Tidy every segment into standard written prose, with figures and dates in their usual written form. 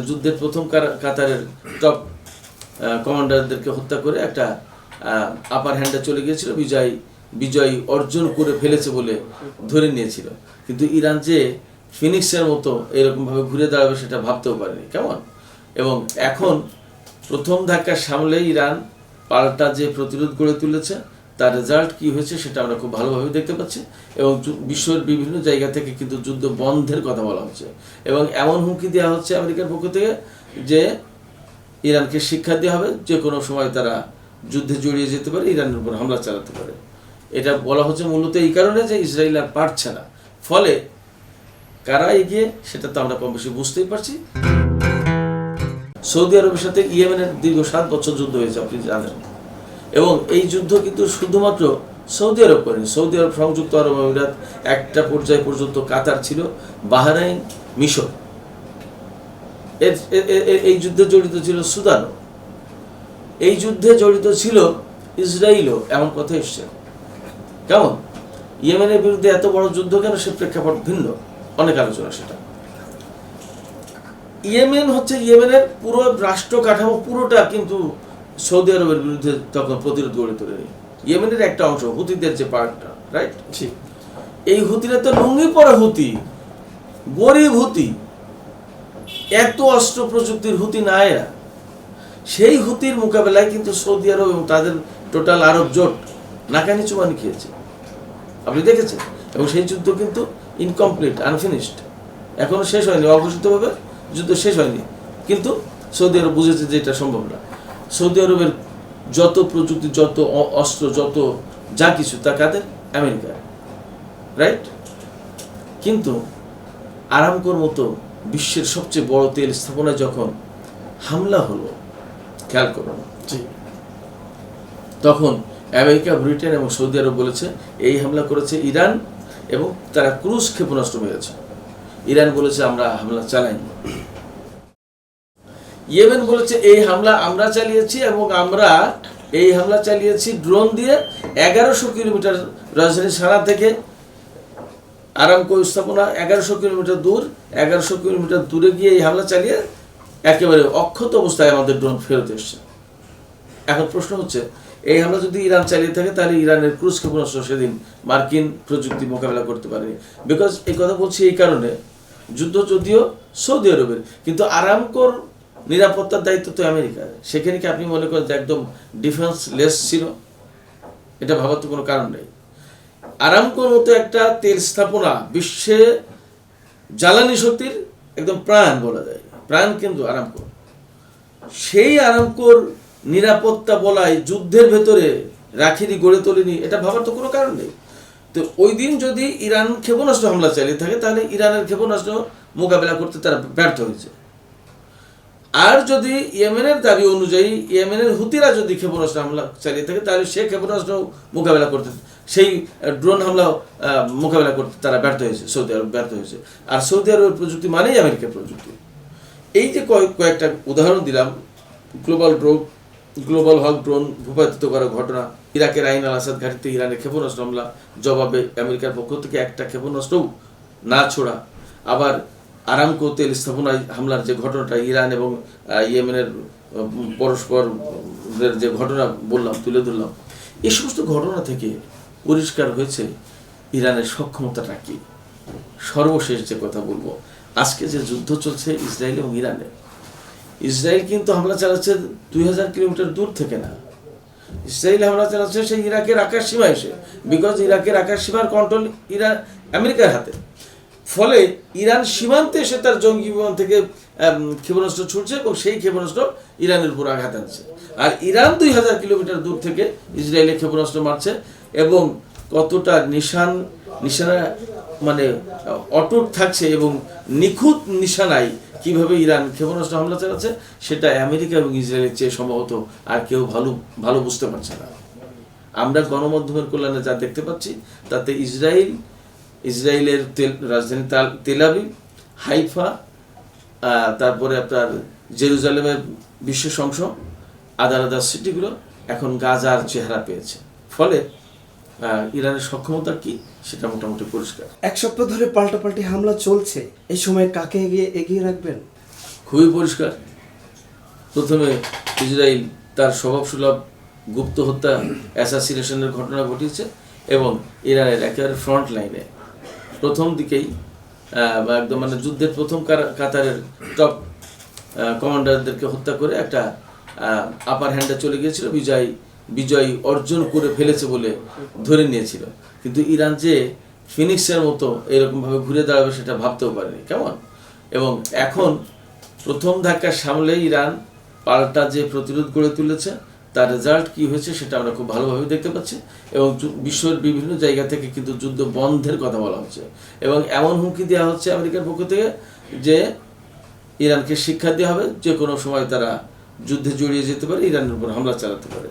যুদ্ধের প্রথম কাতারের টপ কমান্ডারদেরকে হত্যা করে একটা আপার হ্যান্ডে চলে গিয়েছিল, বিজয় অর্জন করে ফেলেছে বলে ধরে নিয়েছিল। কিন্তু ইরান যে ফিনিক্সের মতো এরকমভাবে ঘুরে দাঁড়াবে সেটা ভাবতেও পারেনি। কেমন? এবং এখন প্রথম ধাক্কা সামলে ইরান পাল্টা যে প্রতিরোধ গড়ে তুলেছে, তার রেজাল্ট কি হয়েছে সেটা আমরা খুব ভালোভাবে দেখতে পাচ্ছি। এবং বিশ্বের বিভিন্ন জায়গা থেকে কিন্তু যুদ্ধ বন্ধের কথা বলা হচ্ছে এবং এমন হুমকি দেওয়া হচ্ছে আমেরিকার পক্ষ থেকে যে ইরানকে শিক্ষা দেওয়া হবে, যে কোনো সময় তারা যুদ্ধে জড়িয়ে যেতে পারে, ইরানের উপর হামলা চালাতে পারে। এটা বলা হচ্ছে মূলত এই কারণে যে ইসরায়েল আর পারছে না। ফলে কারা এগিয়ে সেটা তো আমরা কম বেশি বুঝতেই পারছি। সৌদি আরবের সাথে ইয়েমেনের দীর্ঘ 7 বছর যুদ্ধ হয়েছে, আপনি জানেন। এবং এই যুদ্ধ কিন্তু শুধুমাত্র সৌদি আরব করেনি। সৌদি আরব, সংযুক্ত আরব আমিরাত, একটা পর্যায় পর্যন্ত কাতার ছিল, বাহরাইন, মিশর। এই যুদ্ধে জড়িত ছিল সুদানও, এই যুদ্ধে জড়িত ছিল ইসরায়েলও, এমন কথা এসছে। কেমন? ইয়েমেনের বিরুদ্ধে এত বড় যুদ্ধ কেন? সে প্রেক্ষাপট ভিন্ন, অনেক আলোচনা সেটা। ইয়েমেন হচ্ছে, ইয়েমেনের পুরো রাষ্ট্র কাঠামো পুরোটা কিন্তু সৌদি আরবের বিরুদ্ধে তখন প্রতিরোধ গড়ে তোলেনি। ইয়েমেনের একটা অংশ, হুতিদের যে পার্টটা, রাইট? এই হুতিরা তো লুঙ্গি পরা হুতি, গরিব হুতি, এত অস্ত্র প্রযুক্তির হুতি না এরা। সেই হুতির মোকাবেলায় কিন্তু সৌদি আরব এবং তাদের টোটাল আরব জোট নাকানি চুমানি খেয়েছে, আপনি দেখেছেন। এবং সেই যুদ্ধ কিন্তু ইনকমপ্লিট, আনফিনিশড, এখনো শেষ হয়নি, অঘোষিতভাবে যুদ্ধ শেষ হয়নি। কিন্তু সৌদি আরব বুঝেছে যে এটা সম্ভব না। সৌদি আরবের যত প্রযুক্তি, যত অস্ত্র, যত যা কিছু, তা কাদের? America, right? কিন্তু আরামকোর মতো বিশ্বের সবচেয়ে বড় তেল স্থাপনায় যখন হামলা হলো, খেয়াল করুন, তখন আমেরিকা, ব্রিটেন এবং সৌদি আরব বলেছে এই হামলা করেছে ইরান এবং তারা ক্রুজ ক্ষেপণাস্ত্র মেরেছে। ইরান বলেছে আমরা হামলা চালাইনি। ইয়েমেন বলেছে এই হামলা আমরা চালিয়েছি এবং আমরা এই হামলা চালিয়েছি ড্রোন দিয়ে 1100 কিলোমিটার রাজধানী সানা থেকে আরামকো স্থাপনা 1100 কিলোমিটার দূর, 1100 কিলোমিটার দূরে গিয়ে এই হামলা চালিয়ে একেবারে অক্ষত অবস্থায় আমাদের ড্রোন ফেরত এসছে। এখন প্রশ্ন হচ্ছে, এই হামলা যদি ইরান চালিয়ে থাকে তাহলে ইরানের ক্রুজ ক্ষেপণাস্ত্র সেদিন মার্কিন প্রযুক্তি মোকাবেলা করতে পারেনি। বিকজ এই কথা বলছি এই কারণে, যুদ্ধ যদিও সৌদি আরবের, কিন্তু আরামকোর নিরাপত্তার দায়িত্ব তো আমেরিকার। সেখানে কি আপনি মনে করেন যে একদম ডিফেন্স লেস ছিল? এটা ভাবার তো কোনো কারণ নেই। আরামকোর মতো একটা তেল স্থাপনা বিশ্বে জ্বালানি শক্তির একদম প্রাণ বলা যায়, প্রাণ কিন্তু আরামকো। সেই আরামকোর নিরাপত্তা বলায় যুদ্ধের ভেতরে রাখিনি, গড়ে তোলেনি, এটা ভাবার তো কোনো কারণ নেই। তো ওই দিন যদি ইরান ক্ষেপণাস্ত্র হামলা চালিয়ে থাকে তাহলে ইরানের ক্ষেপণাস্ত্র মোকাবেলা করতে তারা ব্যর্থ হয়েছে। আর যদি ইয়েমেনের দাবি অনুযায়ী ইয়েমেনের হুতিরা যদি ক্ষেপণাস্ত্র হামলা চালিয়ে থাকে তাহলে সে ক্ষেপণাস্ত্র মোকাবেলা করতে, সেই ড্রোন হামলা মোকাবেলা করতে তারা ব্যর্থ হয়েছে, সৌদি আরব ব্যর্থ হয়েছে। আর সৌদি আরবের প্রযুক্তি মানেই আমেরিকার প্রযুক্তি। এই যে কয়েকটা উদাহরণ দিলাম, গ্লোবাল হক ড্রোন ভূপাতিত করার ঘটনা, ইরাকের আইন আল আসাদ ঘাঁটিতে ইরানের ক্ষেপণাস্ত্র হামলা, জবাবে আমেরিকার পক্ষ থেকে একটা ক্ষেপণাস্ত্রও না ছোড়া, আবার আরামকো তেল স্থাপনায় হামলার যে ঘটনাটা, ইরান এবং ইয়েমেনের পরস্পরের যে ঘটনা বললাম, তুলে ধরলাম, এই সমস্ত ঘটনা থেকে পরিষ্কার হয়েছে ইরানের সক্ষমতাটা কি। সর্বশেষ যে কথা বলবো, আজকে যে যুদ্ধ চলছে ইসরায়েল এবং ইরানের, ইসরায়েল কিন্তু হামলা চালাচ্ছে 2000 কিলোমিটার দূর থেকে না। ইসরায়েল হামলা চালাচ্ছে সেই ইরাকের আকাশ সীমা এসে, বিকজ ইরাকের আকাশ সীমার কন্ট্রোল ইরান আমেরিকার হাতে। ফলে ইরান সীমান্তে এসে তার জঙ্গি বিমান থেকে ক্ষেপণাস্ত্র ছুটছে এবং সেই ক্ষেপণাস্ত্র ইরানের উপর আঘাত আনছে। আর ইরান 2000 কিলোমিটার দূর থেকে ইসরায়েলে ক্ষেপণাস্ত্র মারছে এবং কতটা নিশানা মানে অটুট থাকছে এবং নিখুঁত নিশানায় কিভাবে ইরান ক্ষেপণাস্ত্র হামলা চালাচ্ছে সেটা আমেরিকা এবং ইসরায়েলের চেয়ে সম্ভবত আর কেউ ভালো বুঝতে পারছে না। আমরা গণমাধ্যমের কল্যাণে যা দেখতে পাচ্ছি তাতে ইসরায়েলের রাজধানী তেল আবিব, হাইফা, তারপরে আপনার জেরুজালেমের বিশেষ অংশ, আদার সিটিগুলো এখন গাজার চেহারা পেয়েছে। ফলে ইরানের সক্ষমতা কি সেটা মোটামুটি পরিষ্কার। 1 সপ্তাহ ধরে পাল্টাপাল্টি হামলা চলছে, এই সময় কাকে এগিয়ে রাখবেন? খুবই পরিষ্কার। প্রথমে ইসরায়েল তার স্বভাবসুলভ গুপ্ত হত্যা অ্যাসাসিনেশনের ঘটনা ঘটিয়েছে এবং ইরানের একেবারে ফ্রন্ট লাইনে প্রথম দিকেই একদম মানে যুদ্ধের প্রথম কাতারের টপ কমান্ডারদেরকে হত্যা করে একটা আপার হ্যান্ডে চলে গিয়েছিল, বিজয় অর্জন করে ফেলেছে বলে ধরে নিয়েছিল। কিন্তু ইরান যে ফিনিক্সের মতো এরকমভাবে ঘুরে দাঁড়াবে সেটা ভাবতেও পারেনি, কেমন। এবং এখন প্রথম ধাক্কা সামলে ইরান পাল্টা যে প্রতিরোধ গড়ে তুলেছে তার রেজাল্ট কী হয়েছে সেটা আমরা খুব ভালোভাবে দেখতে পাচ্ছি। এবং বিশ্বের বিভিন্ন জায়গা থেকে কিন্তু যুদ্ধ বন্ধের কথা বলা হচ্ছে এবং এমন হুমকি দেওয়া হচ্ছে আমেরিকার পক্ষ থেকে যে ইরানকে শিক্ষা দেওয়া হবে, যে কোনো সময় তারা যুদ্ধে জড়িয়ে যেতে পারে, ইরানের উপর হামলা চালাতে পারে।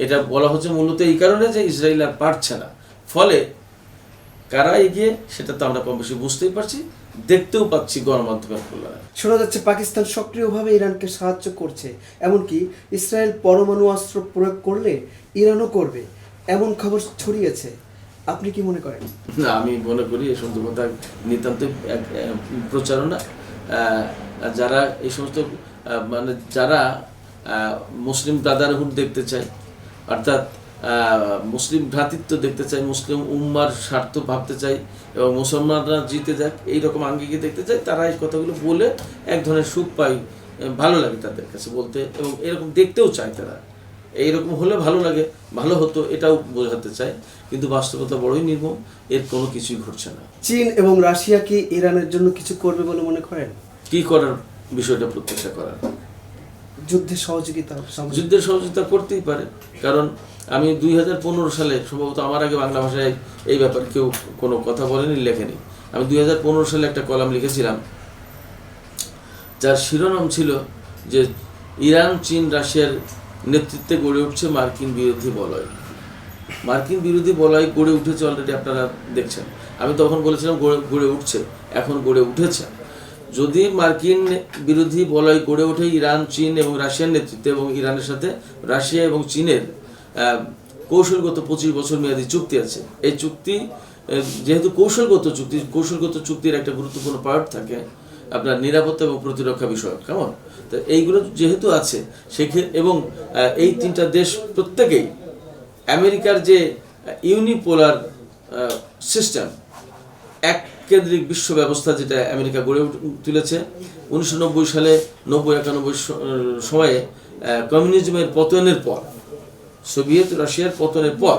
এটা বলা হচ্ছে মূলত এই কারণে যে ইসরায়েল আর পারছে না, ফলে কারা এগিয়ে সেটা তো আমরা কম বেশি বুঝতেই পারছি, দেখতেও পাচ্ছি গণমাধ্যমের কল্যাণে। শোনা যাচ্ছে পাকিস্তান সক্রিয়ভাবে ইরানকে সাহায্য করছে, এমনকি ইসরায়েল পরমাণু অস্ত্র প্রয়োগ করলে ইরানও করবে, এমন খবর ছড়িয়েছে। আপনি কি মনে করেন? না, আমি মনে করি এই সমস্ত কথা নিতান্ত প্রচারণা। যারা এই সমস্ত মানে যারা মুসলিম ব্রাদারহুড দেখতে চায়, অর্থাৎ মুসলিম ভ্রাতৃত্ব দেখতে চায়, মুসলিম উম্মার স্বার্থ ভাবতে চায় এবং মুসলমানরা জিতে যাক এইরকম আঙ্গিকে দেখতে চায়, তারা এই কথাগুলো বলে এক ধরনের সুখ পায়, ভালো লাগে তাদের কাছে বলতে এবং এরকম দেখতেও চায় তারা। এইরকম হলে ভালো লাগে, ভালো হতো, এটাও বোঝাতে চায়, কিন্তু বাস্তবতা বড়ই নির্মম, এর কোনো কিছুই ঘটছে না। চীন এবং রাশিয়া কি ইরানের জন্য কিছু করবে বলে মনে করেন? কি করার বিষয়টা প্রত্যাশা করার? যুদ্ধের সহযোগিতা করতেই পারে, কারণ আমি 2015 সালে, সম্ভবত আমার আগে বাংলা ভাষায় এই ব্যাপারে কেউ কোনো কথা বলেনি, লেখেনি। আমি 2015 সালে একটা কলাম লিখেছিলাম যার শিরোনাম ছিল যে ইরান, চীন, রাশিয়ার নেতৃত্বে গড়ে উঠছে মার্কিন বিরোধী বলয়। মার্কিন বিরোধী বলয় গড়ে উঠেছে অলরেডি, আপনারা দেখছেন। আমি তখন বলেছিলাম গড়ে উঠছে, এখন গড়ে উঠেছে। যদি মার্কিন বিরোধী বলয় গড়ে ওঠে ইরান, চীন এবং রাশিয়ার নেতৃত্বে, এবং ইরানের সাথে রাশিয়া এবং চীনের কৌশলগত 25 বছর মেয়াদী চুক্তি আছে, এই চুক্তি যেহেতু কৌশলগত চুক্তির একটা গুরুত্বপূর্ণ পার্ট থাকে আপনার নিরাপত্তা এবং প্রতিরক্ষা বিষয়ক, কেমন। তো এইগুলো যেহেতু আছে এবং এই তিনটা দেশ প্রত্যেকেই আমেরিকার যে ইউনিপোলার সিস্টেম, এক কেন্দ্রিক বিশ্ব ব্যবস্থা যেটা আমেরিকা গড়ে তুলেছে 1990 সালে 90-91 সময়ে কমিউনিজমের পতনের পর, সোভিয়েত রাশিয়ার পতনের পর,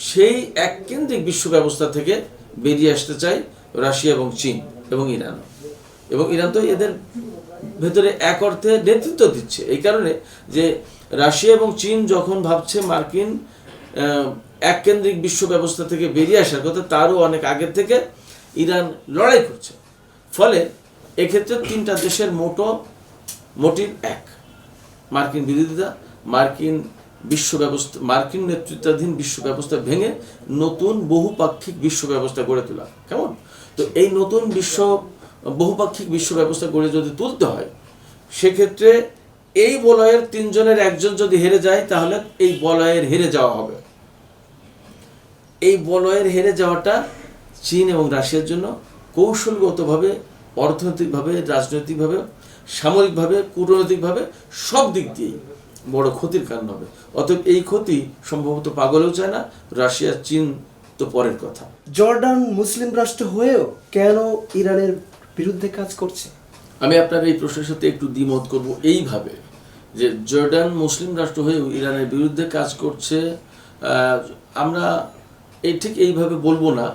সেই এক কেন্দ্রিক বিশ্ব ব্যবস্থা থেকে বেরিয়ে আসতে চায় রাশিয়া এবং চীন এবং ইরান। এবং ইরান তো এদের ভেতরে এক অর্থে নেতৃত্ব দিচ্ছে, এই কারণে যে রাশিয়া এবং চীন যখন ভাবছে মার্কিন এক কেন্দ্রিক বিশ্ব ব্যবস্থা থেকে বেরিয়ে আসার কথা, তারও অনেক আগের থেকে ইরান লড়াই করছে। ফলে এক্ষেত্রে তিনটা দেশের মোটিভ এক, মার্কিন বিরোধিতা, মার্কিন নেতৃত্বাধীন বিশ্ব ব্যবস্থা ভেঙে নতুন বহুপাক্ষিক বিশ্ব ব্যবস্থা গড়ে তোলা, কেমন। তো এই নতুন বহুপাক্ষিক বিশ্ব ব্যবস্থা গড়ে যদি তুলতে হয়, সেক্ষেত্রে এই বলয়ের তিনজনের একজন যদি হেরে যায়, তাহলে এই বলয়ের হেরে যাওয়া হবে। এই বলয়ের হেরে যাওয়াটা চীন এবং রাশিয়ার জন্য কৌশলগতভাবে, অর্থনৈতিকভাবে, রাজনৈতিকভাবে, সামরিকভাবে, কূটনৈতিকভাবে সব দিক দিয়েই বড় ক্ষতির কারণ হবে। অতএব এই ক্ষতি সম্ভবত পাগলেও চায় না, রাশিয়া, চীন তো পরের কথা। জর্ডান মুসলিম রাষ্ট্র হয়েও কেন ইরানের বিরুদ্ধে কাজ করছে? আমি আপনার এই প্রশ্নের সাথে একটু দ্বিমত করব এইভাবে, যে জর্ডান মুসলিম রাষ্ট্র হয়েও ইরানের বিরুদ্ধে কাজ করছে, আমরা ঠিক এইভাবে বলবো না।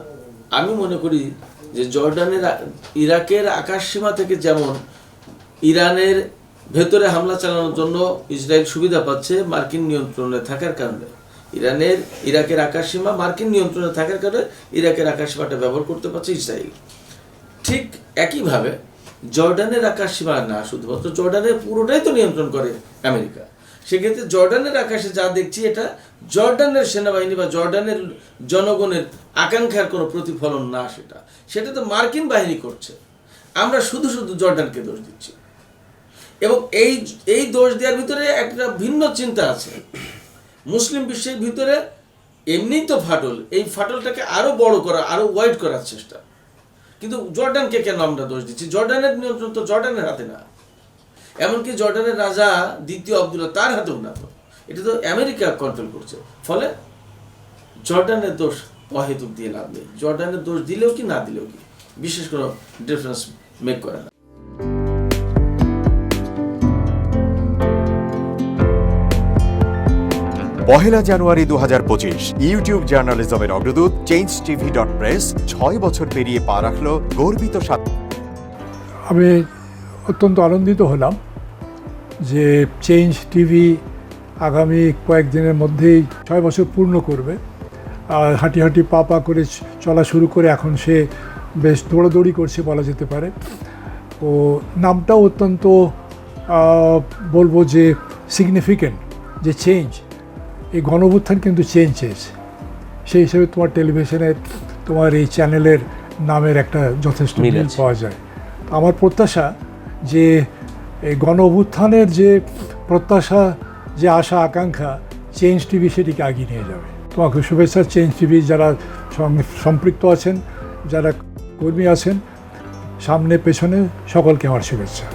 আমি মনে করি যে ইরাকের আকাশসীমা থেকে যেমন ইরানের ভেতরে হামলা চালানোর জন্য ইসরায়েল সুবিধা পাচ্ছে মার্কিন নিয়ন্ত্রণে থাকার কারণে, ইরাকের আকাশসীমা মার্কিন নিয়ন্ত্রণে থাকার কারণে ইরাকের আকাশসীমাটা ব্যবহার করতে পারছে ইসরায়েল। ঠিক একইভাবে জর্ডানের আকাশসীমা না, শুধুমাত্র জর্ডানের পুরোটাই তো নিয়ন্ত্রণ করে আমেরিকা। সেক্ষেত্রে জর্ডানের আকাশে যা দেখছি, এটা জর্ডানের সেনাবাহিনী বা জর্ডানের জনগণের আকাঙ্ক্ষার কোনো প্রতিফলন না, সেটা তো মার্কিন বাহিনী করছে। আমরা শুধু জর্ডানকে দোষ দিচ্ছি এবং এই দোষ দেওয়ার ভিতরে একটা ভিন্ন চিন্তা আছে। মুসলিম বিশ্বের ভিতরে এমনিই তো ফাটল, এই ফাটলটাকে আরো বড় করা, আরো ওয়াইড করার চেষ্টা। কিন্তু জর্ডানকে কেন আমরা দোষ দিচ্ছি? জর্ডানের নিয়ন্ত্রণ তো জর্ডানের হাতে না, এমনকি জর্ডানের রাজা দ্বিতীয় আব্দুল্লাহ তার হাতেও না তো, এটা তো আমেরিকা কন্ট্রোল করছে। ফলে জর্ডানের দোষ অহেতুক দিয়ে লাভ নেই, জর্ডানের দোষ দিলেও কি না দিলেও কি বিশেষ কোনো ডিফারেন্স মেক করে না। পহেলা জানুয়ারি 2025 ইউটিউব জার্নালিজমের অগ্রদূত changetv.press 6 বছর পেরিয়ে পা রাখল গর্বিত আমি অত্যন্ত আনন্দিত হলাম যে চেঞ্জ টিভি আগামী কয়েকদিনের মধ্যেই 6 বছর পূর্ণ করবে। আর হাঁটি হাঁটি পা পা করে চলা শুরু করে এখন সে বেশ দৌড়াদৌড়ি করছে বলা যেতে পারে। ও নামটাও অত্যন্ত বলবো যে সিগনিফিক্যান্ট, যে চেঞ্জ, এই গণঅভ্যুত্থান কিন্তু চেঞ্জ চেয়েছে। সেই হিসেবে তোমার টেলিভিশনের, তোমার এই চ্যানেলের নামের একটা যথেষ্ট মিল পাওয়া যায়। আমার প্রত্যাশা যে এই গণঅভ্যুত্থানের যে প্রত্যাশা, যে আশা আকাঙ্ক্ষা, চেঞ্জ টিভি সেটিকে এগিয়ে নিয়ে যাবে। তোমাকে শুভেচ্ছা। চেঞ্জ টিভি যারা সম্পৃক্ত আছেন, যারা কর্মী আছেন, সামনে পেছনে সকলকে আমার শুভেচ্ছা।